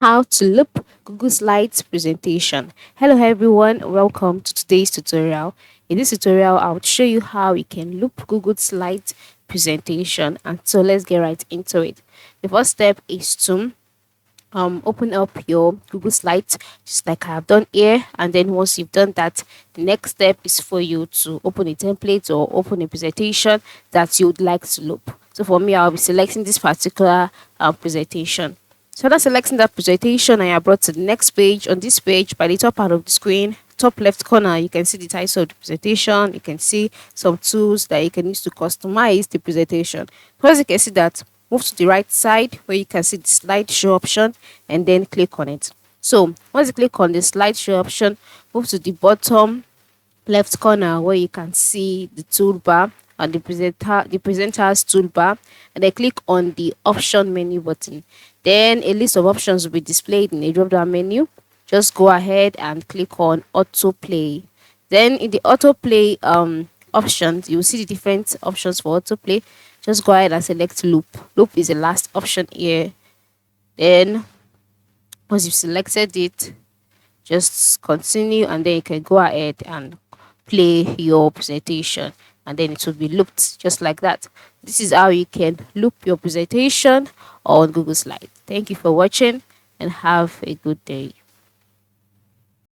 How to loop Google Slides presentation. Hello everyone, welcome to today's tutorial. In this tutorial, I'll show you how you can loop Google Slides presentation. And so let's get right into it. The first step is to open up your Google Slides just like I have done here, and then once you've done that, the next step is for you to open a template or open a presentation that you'd like to loop. So for me, I'll be selecting this particular presentation. So after selecting that presentation, I am brought to the next page. On this page, by the top part of the screen, top left corner, you can see the title of the presentation. You can see some tools that you can use to customize the presentation. First, you can see that, move to the right side where you can see the slideshow option and then click on it. So once you click on the slideshow option, move to the bottom left corner where you can see the toolbar and the presenter's toolbar, and then click on the option menu button. Then a list of options will be displayed in a drop down menu. Just go ahead and click on autoplay. Then in the autoplay options, you'll see the different options for autoplay. Just go ahead and select loop. Loop is the last option here. Then once you've selected it, just continue, and then you can go ahead and play your presentation, and then it will be looped just like that. This is how you can loop your presentation on Google Slides. Thank you for watching and have a good day.